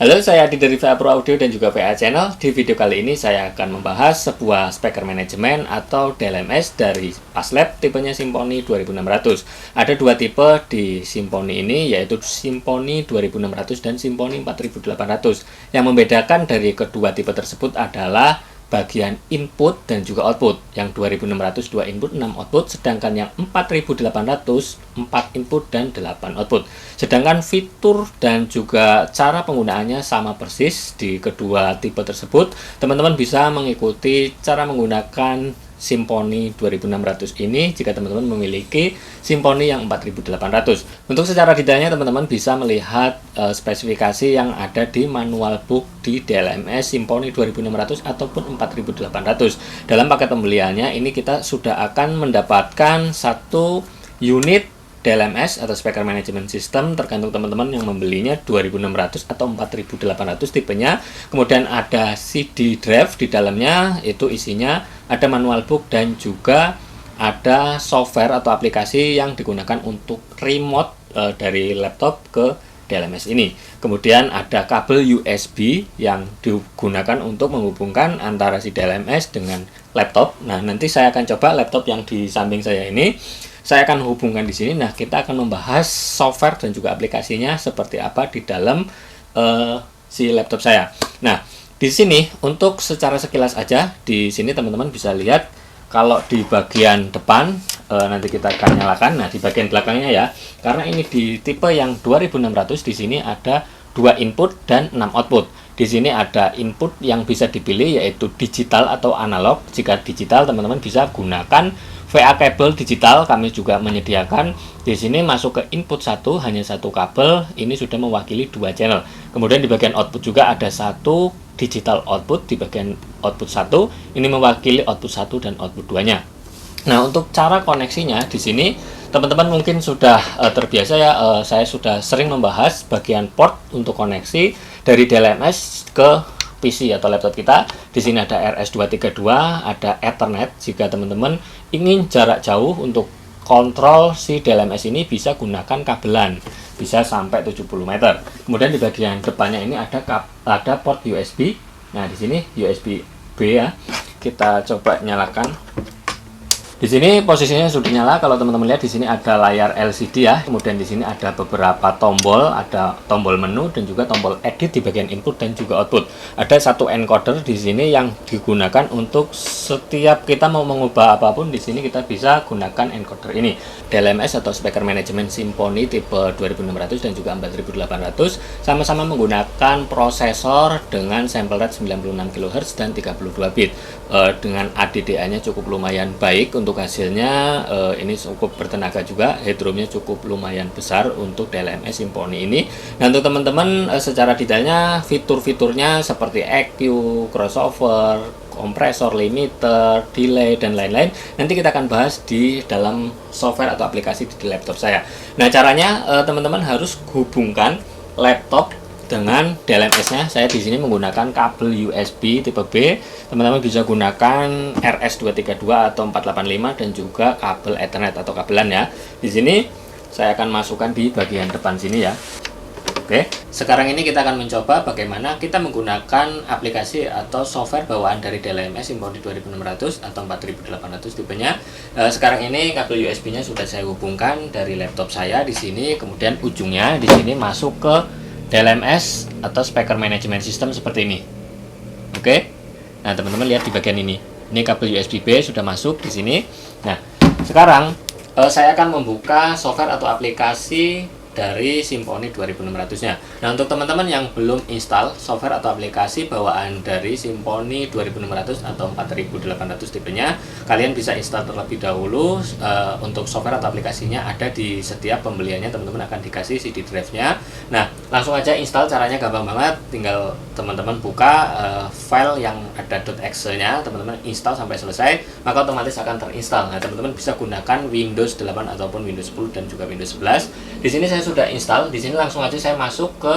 Halo, saya Adi dari VA Pro Audio dan juga VA Channel. Di video kali ini saya akan membahas sebuah speaker manajemen atau DLMS dari Paslab tipenya Symphony 2600. Ada dua tipe di Symphony ini, yaitu Symphony 2600 dan Symphony 4800. Yang membedakan dari kedua tipe tersebut adalah bagian input dan juga output. Yang 2600 2 input 6 output, sedangkan yang 4800 4 input dan 8 output. Sedangkan fitur dan juga cara penggunaannya sama persis di kedua tipe tersebut. Teman-teman bisa mengikuti cara menggunakan Symphony 2600 ini jika teman-teman memiliki Symphony yang 4800. Untuk secara detailnya teman-teman bisa melihat spesifikasi yang ada di manual book di DLMS Symphony 2600 ataupun 4800. Dalam paket pembeliannya ini kita sudah akan mendapatkan satu unit DLMS atau Speaker Management System, tergantung teman-teman yang membelinya 2600 atau 4800 tipenya. Kemudian ada CD drive di dalamnya, itu isinya ada manual book dan juga ada software atau aplikasi yang digunakan untuk remote dari laptop ke DLMS ini. Kemudian ada kabel USB yang digunakan untuk menghubungkan antara si DLMS dengan laptop. Nah, nanti saya akan coba laptop yang di samping saya ini. Saya akan hubungkan di sini. Nah, kita akan membahas software dan juga aplikasinya seperti apa di dalam si laptop saya. Nah, di sini untuk secara sekilas aja, di sini teman-teman bisa lihat kalau di bagian depan nanti kita akan nyalakan. Nah, di bagian belakangnya ya, karena ini di tipe yang 2600 di sini ada 2 input dan 6 output. Di sini ada input yang bisa dipilih yaitu digital atau analog. Jika digital teman-teman bisa gunakan VA kabel digital, kami juga menyediakan. Di sini masuk ke input 1 hanya satu kabel, ini sudah mewakili 2 channel. Kemudian di bagian output juga ada satu digital output di bagian output 1, ini mewakili output 1 dan output 2-nya. Nah, untuk cara koneksinya di sini teman-teman mungkin sudah terbiasa ya, saya sudah sering membahas bagian port untuk koneksi dari DLMS ke PC atau laptop kita. Di sini ada RS232, ada Ethernet. Jika teman-teman ingin jarak jauh untuk kontrol si DLMS ini bisa gunakan kabelan, bisa sampai 70 meter. Kemudian di bagian depannya ini ada port USB. Nah, di sini USB B ya. Kita coba nyalakan. Di sini posisinya sudah nyala. Kalau teman-teman lihat di sini ada layar LCD ya. Kemudian di sini ada beberapa tombol, ada tombol menu dan juga tombol edit di bagian input dan juga output. Ada satu encoder di sini yang digunakan untuk setiap kita mau mengubah apapun, di sini kita bisa gunakan encoder ini. DLMS atau Speaker Management Symphony tipe 2600 dan juga 4800 sama-sama menggunakan prosesor dengan sample rate 96 kHz dan 32 bit. Dengan ADDA-nya cukup lumayan baik untuk hasilnya. Ini cukup bertenaga juga, headroomnya cukup lumayan besar untuk DLMS Symphony ini. Nah, untuk teman-teman secara detailnya fitur-fiturnya seperti EQ, crossover, kompresor, limiter, delay dan lain-lain nanti kita akan bahas di dalam software atau aplikasi di laptop saya. Nah, caranya teman-teman harus hubungkan laptop dengan DLMS-nya. Saya di sini menggunakan kabel USB tipe B. Teman-teman bisa gunakan RS232 atau 485 dan juga kabel Ethernet atau kabelan ya. Di sini saya akan masukkan di bagian depan sini ya. Oke, sekarang ini kita akan mencoba bagaimana kita menggunakan aplikasi atau software bawaan dari DLMS Symphony 2600 atau 4800 tipenya. Sekarang ini kabel USB-nya sudah saya hubungkan dari laptop saya di sini, kemudian ujungnya di sini masuk ke DLMS atau Speaker Management System seperti ini. Oke. Nah, teman-teman lihat di bagian ini. Ini kabel USB B sudah masuk di sini. Nah, sekarang saya akan membuka software atau aplikasi dari Symphony 2600-nya. Nah, untuk teman-teman yang belum install software atau aplikasi bawaan dari Symphony 2600 atau 4800 tipenya, kalian bisa install terlebih dahulu. Untuk software atau aplikasinya ada di setiap pembeliannya, teman-teman akan dikasih CD drive-nya. Nah, langsung aja install, caranya gampang banget. Tinggal teman-teman buka file yang ada .exe-nya, teman-teman install sampai selesai, maka otomatis akan terinstall. Nah, teman-teman bisa gunakan Windows 8 ataupun Windows 10 dan juga Windows 11. Di sini saya sudah install. Di sini langsung aja saya masuk ke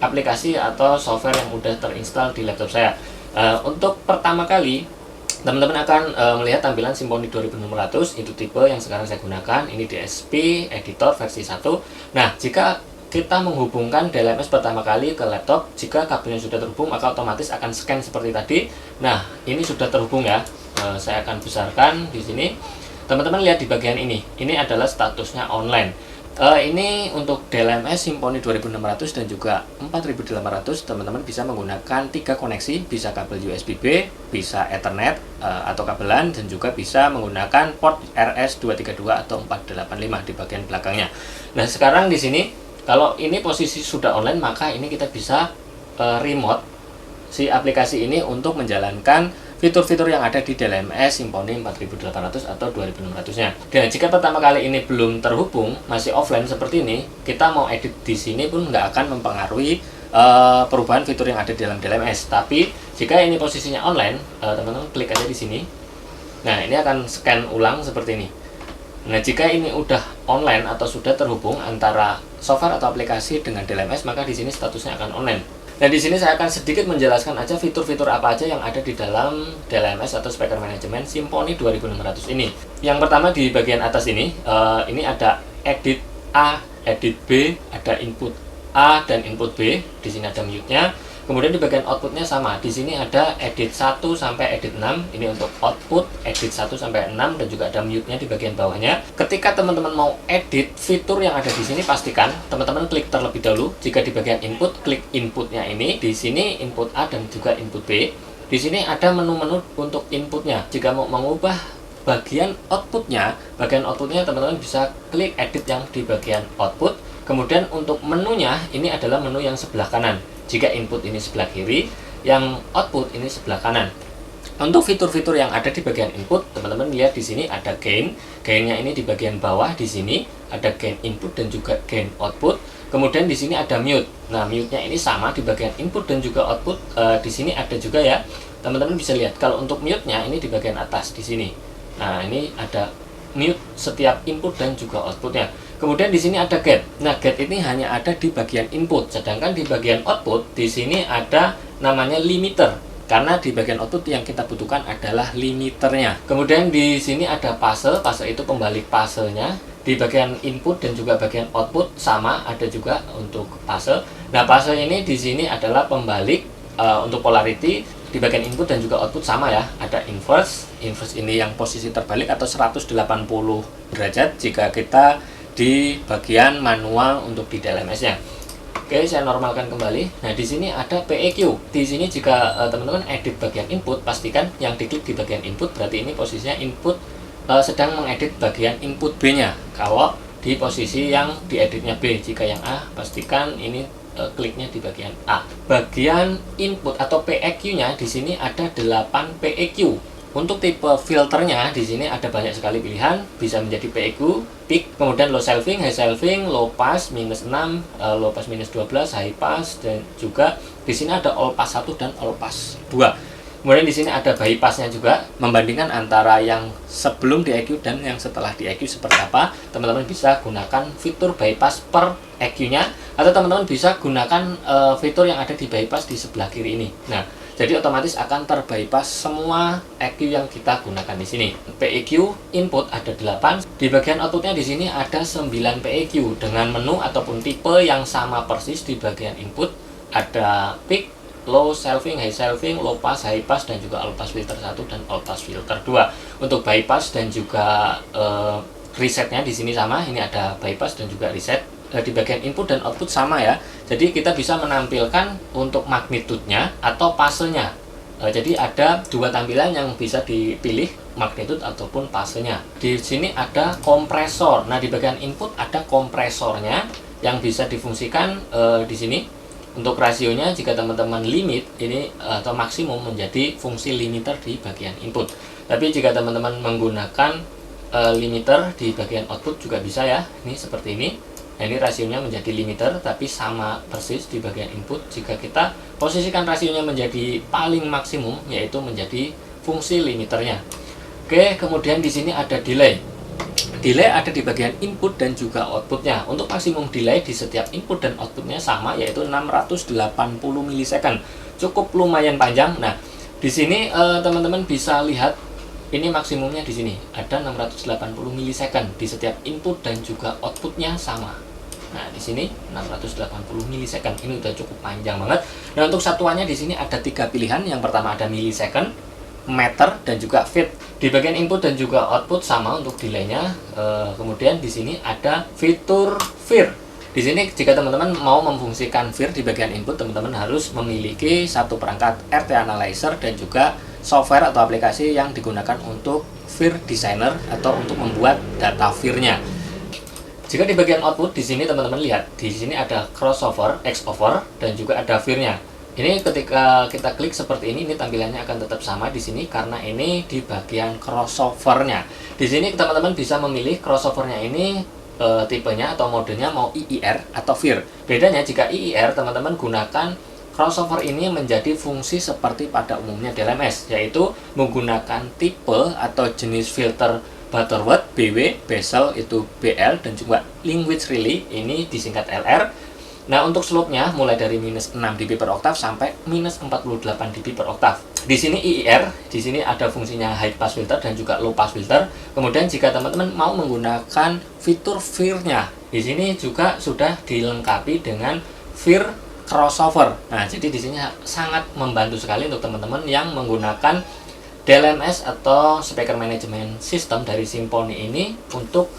aplikasi atau software yang udah terinstall di laptop saya. Untuk pertama kali teman-teman akan melihat tampilan Symphony 2600, itu tipe yang sekarang saya gunakan. Ini DSP editor versi 1. Nah, jika kita menghubungkan DLMS pertama kali ke laptop. Jika kabelnya sudah terhubung, maka otomatis akan scan seperti tadi. Nah, ini sudah terhubung ya. Saya akan besarkan di sini. Teman-teman lihat di bagian ini. Ini adalah statusnya online. Ini untuk DLMS Symfony 2600 dan juga 4800, teman-teman bisa menggunakan 3 koneksi, bisa kabel USB-B, bisa Ethernet atau kabelan, dan juga bisa menggunakan port RS232 atau 485 di bagian belakangnya. Nah, sekarang di sini kalau ini posisi sudah online, maka ini kita bisa remote si aplikasi ini untuk menjalankan fitur-fitur yang ada di DLMS Symfony 4800 atau 2600-nya. Dan jika pertama kali ini belum terhubung, masih offline seperti ini, kita mau edit di sini pun nggak akan mempengaruhi perubahan fitur yang ada di dalam DLMS. Tapi jika ini posisinya online, teman-teman klik aja di sini. Nah, ini akan scan ulang seperti ini. Nah, jika ini udah online atau sudah terhubung antara software atau aplikasi dengan DLMS, maka di sini statusnya akan online. Nah, di sini saya akan sedikit menjelaskan aja fitur-fitur apa aja yang ada di dalam DLMS atau Speaker Management Symfony 2600 ini. Yang pertama di bagian atas ini ada edit A, edit B, ada input A dan input B. Di sini ada mute-nya. Kemudian di bagian outputnya sama. Di sini ada edit 1 sampai edit 6. Ini untuk output edit 1 sampai 6 dan juga ada mute-nya di bagian bawahnya. Ketika teman-teman mau edit fitur yang ada di sini, pastikan teman-teman klik terlebih dahulu. Jika di bagian input, klik inputnya ini. Di sini input A dan juga input B. Di sini ada menu-menu untuk inputnya. Jika mau mengubah bagian outputnya teman-teman bisa klik edit yang di bagian output. Kemudian untuk menunya, ini adalah menu yang sebelah kanan. Jika input ini sebelah kiri, yang output ini sebelah kanan. Untuk fitur-fitur yang ada di bagian input, teman-teman lihat di sini ada gain. Gainnya ini di bagian bawah di sini ada gain input dan juga gain output. Kemudian di sini ada mute. Nah, mute-nya ini sama di bagian input dan juga output. Di sini ada juga ya. Teman-teman bisa lihat kalau untuk mute-nya ini di bagian atas di sini. Nah, ini ada mute setiap input dan juga outputnya. Kemudian di sini ada get. Nah, get ini hanya ada di bagian input, sedangkan di bagian output di sini ada namanya limiter. Karena di bagian output yang kita butuhkan adalah limiternya. Kemudian di sini ada fase. Fase itu pembalik fasenya. Di bagian input dan juga bagian output sama, ada juga untuk fase. Nah, fase ini di sini adalah pembalik untuk polarity. Di bagian input dan juga output sama ya, ada inverse. Inverse ini yang posisi terbalik atau 180 derajat jika kita di bagian manual untuk di DLMS-nya. Oke, saya normalkan kembali. Nah, di sini ada PEQ. Di sini jika teman-teman edit bagian input, pastikan yang diklik di bagian input berarti ini posisinya input sedang mengedit bagian input B-nya. Kalau di posisi yang dieditnya B, jika yang A, pastikan ini kliknya di bagian A. Bagian input atau PEQ-nya di sini ada 8 PEQ. Untuk tipe filternya di sini ada banyak sekali pilihan, bisa menjadi PEQ, peak, kemudian low shelving, high shelving, low pass -6, low pass -12, high pass, dan juga di sini ada all pass 1 dan all pass 2. Kemudian di sini ada bypassnya juga, membandingkan antara yang sebelum di EQ dan yang setelah di EQ seperti apa. Teman-teman bisa gunakan fitur bypass per EQ-nya, atau teman-teman bisa gunakan fitur yang ada di bypass di sebelah kiri ini. Nah, jadi otomatis akan terbypass semua EQ yang kita gunakan di sini. PEQ input ada 8. Di bagian outputnya di sini ada 9 PEQ dengan menu ataupun tipe yang sama persis di bagian input. Ada peak, low shelving, high shelving, low pass, high pass, dan juga all pass filter 1 dan all pass filter 2. Untuk bypass dan juga resetnya di sini sama. Ini ada bypass dan juga reset. Di bagian input dan output sama ya. Jadi kita bisa menampilkan untuk magnitude-nya atau pasenya. Jadi ada dua tampilan yang bisa dipilih, magnitude ataupun pasenya. Di sini ada kompresor. Nah, di bagian input ada kompresornya yang bisa difungsikan di sini. Untuk rasionya jika teman-teman limit ini atau maksimum menjadi fungsi limiter di bagian input. Tapi jika teman-teman menggunakan limiter di bagian output juga bisa ya. Ini seperti ini. Nah, ini rasionya menjadi limiter tapi sama persis di bagian input. Jika kita posisikan rasionya menjadi paling maksimum, yaitu menjadi fungsi limiternya. Oke, kemudian di sini ada delay. Delay ada di bagian input dan juga outputnya. Untuk maksimum delay di setiap input dan outputnya sama, yaitu 680 milisecond. Cukup lumayan panjang. Nah, di sini teman-teman bisa lihat ini maksimumnya di sini ada 680 milisecond di setiap input dan juga outputnya sama. Nah, di sini 680 milisecond. Ini udah cukup panjang banget. Nah, untuk satuannya di sini ada 3 pilihan. Yang pertama ada milisecond, meter, dan juga feet. Di bagian input dan juga output sama untuk delaynya. Kemudian di sini ada fitur VIR. Di sini jika teman-teman mau memfungsikan VIR di bagian input, teman-teman harus memiliki satu perangkat RT Analyzer dan juga software atau aplikasi yang digunakan untuk VIR Designer atau untuk membuat data VIR-nya. Jika di bagian output, di sini teman-teman lihat, di sini ada crossover, X-over, dan juga ada VIR-nya. Ini ketika kita klik seperti ini tampilannya akan tetap sama di sini karena ini di bagian crossover-nya. Di sini teman-teman bisa memilih crossover-nya ini tipenya atau modenya mau IIR atau VIR. Bedanya jika IIR, teman-teman gunakan crossover ini menjadi fungsi seperti pada umumnya DLMS, yaitu menggunakan tipe atau jenis filter Butterworth, BW, Bezel itu BL, dan juga Language Relay ini disingkat LR. Nah, untuk slope-nya mulai dari minus 6 dB per oktav sampai minus 48 dB per oktav. Di sini IIR, di sini ada fungsinya high pass filter dan juga low pass filter. Kemudian jika teman-teman mau menggunakan fitur VIR-nya, di sini juga sudah dilengkapi dengan VIR crossover. Nah, jadi di sini sangat membantu sekali untuk teman-teman yang menggunakan DLMS atau Speaker Management System dari Symphony ini untuk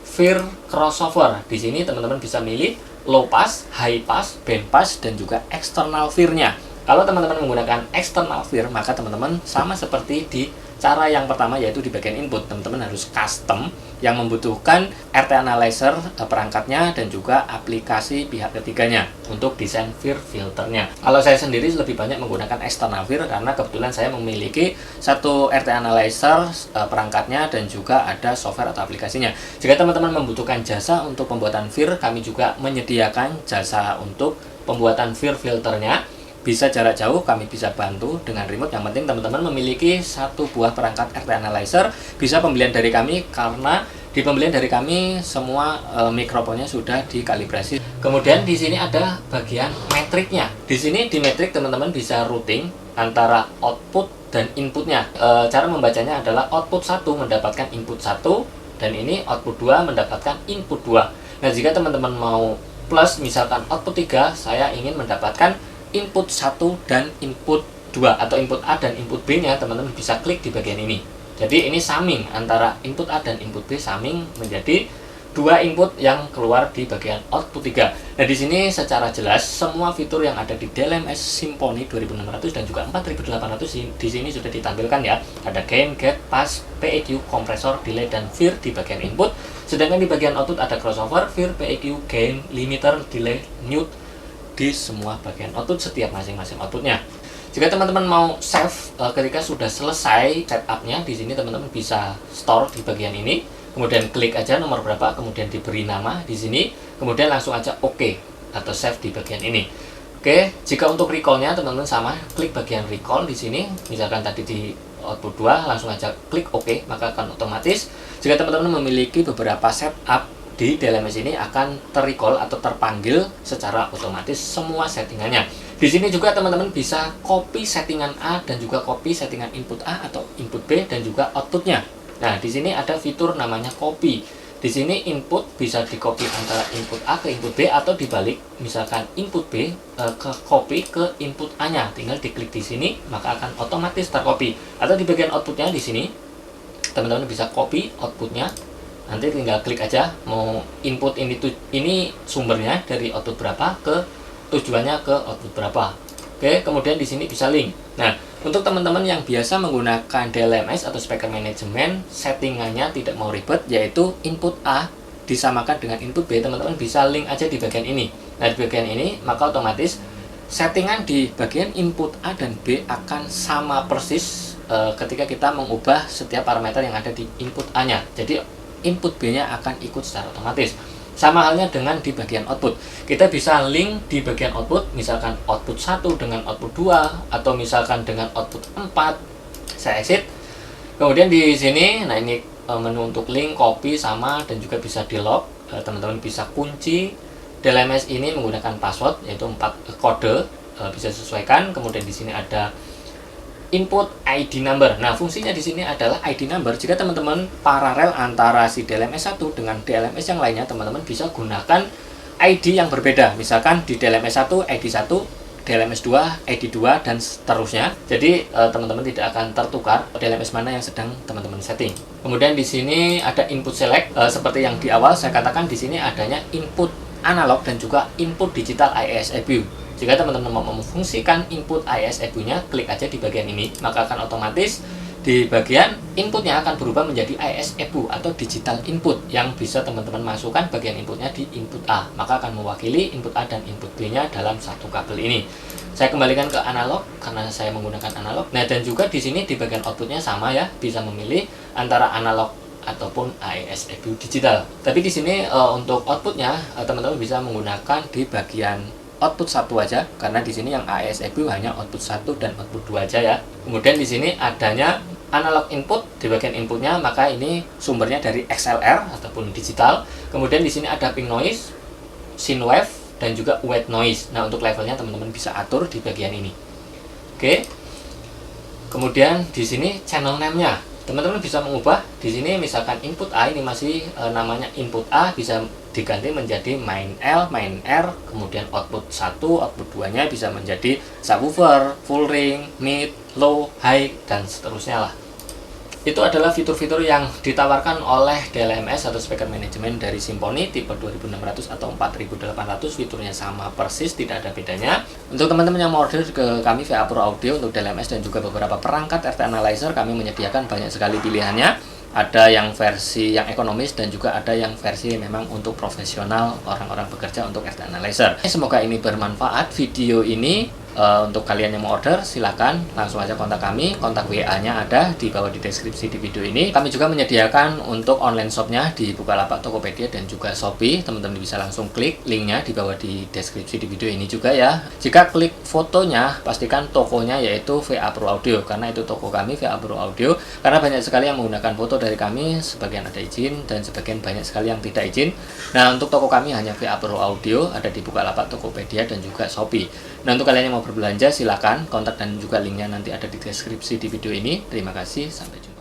VIR crossover. Di sini teman-teman bisa milih low pass, high pass, band pass, dan juga external VIR-nya. Kalau teman-teman menggunakan external VIR, maka teman-teman sama seperti di cara yang pertama, yaitu di bagian input. Teman-teman harus custom yang membutuhkan RT Analyzer perangkatnya dan juga aplikasi pihak ketiganya untuk desain VIR filternya. Kalau saya sendiri lebih banyak menggunakan external VIR karena kebetulan saya memiliki satu RT Analyzer perangkatnya dan juga ada software atau aplikasinya. Jika teman-teman membutuhkan jasa untuk pembuatan VIR, kami juga menyediakan jasa untuk pembuatan VIR filternya. Bisa jarak jauh, kami bisa bantu dengan remote. Yang penting teman-teman memiliki satu buah perangkat RT Analyzer. Bisa pembelian dari kami karena di pembelian dari kami semua mikrofonnya sudah dikalibrasi. Kemudian di sini ada bagian metriknya. Di sini di metrik teman-teman bisa routing antara output dan inputnya. Cara membacanya adalah output 1 mendapatkan input 1 dan ini output 2 mendapatkan input 2. Nah, jika teman-teman mau plus misalkan output 3, saya ingin mendapatkan input 1 dan input 2 atau input A dan input B-nya, teman-teman bisa klik di bagian ini. Jadi ini summing antara input A dan input B, summing menjadi dua input yang keluar di bagian output 3. Nah, di sini secara jelas semua fitur yang ada di DLMS Symphony 2600 dan juga 4800 di sini sudah ditampilkan ya. Ada gain, gate, pass, PEQ, kompresor, delay, dan VIR di bagian input. Sedangkan di bagian output ada crossover, VIR, PEQ, gain, limiter, delay, mute di semua bagian output setiap masing-masing outputnya. Jika teman-teman mau save ketika sudah selesai setupnya, di sini teman-teman bisa store di bagian ini, kemudian klik aja nomor berapa, kemudian diberi nama di sini, kemudian langsung aja OK atau save di bagian ini. Oke, jika untuk recall-nya teman-teman sama, klik bagian recall di sini, misalkan tadi di output 2, langsung aja klik OK, maka akan otomatis. Jika teman-teman memiliki beberapa setup di DLMS ini akan terrecall atau terpanggil secara otomatis semua settingannya. Di sini juga teman-teman bisa copy settingan A dan juga copy settingan input A atau input B dan juga outputnya. Nah, di sini ada fitur namanya copy. Di sini input bisa di copy antara input A ke input B atau dibalik, misalkan input B ke copy ke input A-nya. Tinggal diklik di sini maka akan otomatis tercopy. Atau di bagian outputnya di sini teman-teman bisa copy outputnya. Nanti tinggal klik aja mau input ini sumbernya dari output berapa ke tujuannya ke output berapa. Oke, kemudian di sini bisa link. Nah, untuk teman-teman yang biasa menggunakan DLMS atau Speaker Management, settingannya tidak mau ribet, yaitu input A disamakan dengan input B, teman-teman bisa link aja di bagian ini. Nah, di bagian ini maka otomatis settingan di bagian input A dan B akan sama persis ketika kita mengubah setiap parameter yang ada di input A-nya. Jadi input B-nya akan ikut secara otomatis. Sama halnya dengan di bagian output. Kita bisa link di bagian output, misalkan output 1 dengan output 2 atau misalkan dengan output 4. Saya exit. Kemudian di sini, nah ini menu untuk link, copy sama dan juga bisa di lock. Teman-teman bisa kunci DLMS ini menggunakan password yaitu 4 kode, bisa sesuaikan. Kemudian di sini ada input ID number. Nah, fungsinya di sini adalah ID number. Jika teman-teman paralel antara si DLMS 1 dengan DLMS yang lainnya, teman-teman bisa gunakan ID yang berbeda. Misalkan di DLMS 1 ID 1, DLMS 2 ID 2, dan seterusnya. Jadi teman-teman tidak akan tertukar DLMS mana yang sedang teman-teman setting. Kemudian di sini ada input select, seperti yang di awal saya katakan, di sini adanya input analog dan juga input digital IES-EBU. Jika teman-teman mau memfungsikan input IES-EBU-nya, klik aja di bagian ini, maka akan otomatis di bagian inputnya akan berubah menjadi IES-EBU atau digital input, yang bisa teman-teman masukkan bagian inputnya di input A, maka akan mewakili input A dan input B-nya dalam satu kabel ini. Saya kembalikan ke analog karena saya menggunakan analog. Nah, dan juga di sini di bagian outputnya sama ya, bisa memilih antara analog ataupun IES-EBU digital. Tapi di sini untuk outputnya teman-teman bisa menggunakan di bagian output 1 aja, karena di sini yang IES-EBU hanya output 1 dan output 2 aja ya. Kemudian di sini adanya analog input di bagian inputnya, maka ini sumbernya dari XLR ataupun digital. Kemudian di sini ada pink noise, sine wave, dan juga white noise. Nah, untuk levelnya teman-teman bisa atur di bagian ini. Oke. Kemudian di sini channel name-nya. Teman-teman bisa mengubah di sini, misalkan input A ini masih namanya input A, bisa diganti menjadi main L, main R, kemudian output 1, output 2-nya bisa menjadi subwoofer, full ring, mid, low, high, dan seterusnya lah. Itu adalah fitur-fitur yang ditawarkan oleh DLMS atau speaker management dari Symphony tipe 2600 atau 4800. Fiturnya sama persis, tidak ada bedanya. Untuk teman-teman yang mau order ke kami via Pro Audio untuk DLMS dan juga beberapa perangkat RT Analyzer, kami menyediakan banyak sekali pilihannya. Ada yang versi yang ekonomis dan juga ada yang versi memang untuk profesional, orang-orang bekerja untuk RT Analyzer. Semoga ini bermanfaat video ini. Untuk kalian yang mau order, silakan langsung aja kontak kami. Kontak WA-nya ada di bawah di deskripsi di video ini. Kami juga menyediakan untuk online shopnya di Bukalapak, Tokopedia, dan juga Shopee. Teman-teman bisa langsung klik linknya di bawah di deskripsi di video ini juga ya. Jika klik fotonya, pastikan tokonya yaitu VA Pro Audio, karena itu toko kami VA Pro Audio. Karena banyak sekali yang menggunakan foto dari kami, sebagian ada izin dan sebagian banyak sekali yang tidak izin. Nah, untuk toko kami hanya VA Pro Audio, ada di Bukalapak, Tokopedia, dan juga Shopee. Nah, untuk kalian yang mau berbelanja, silakan kontak dan juga linknya nanti ada di deskripsi di video ini. Terima kasih, sampai jumpa.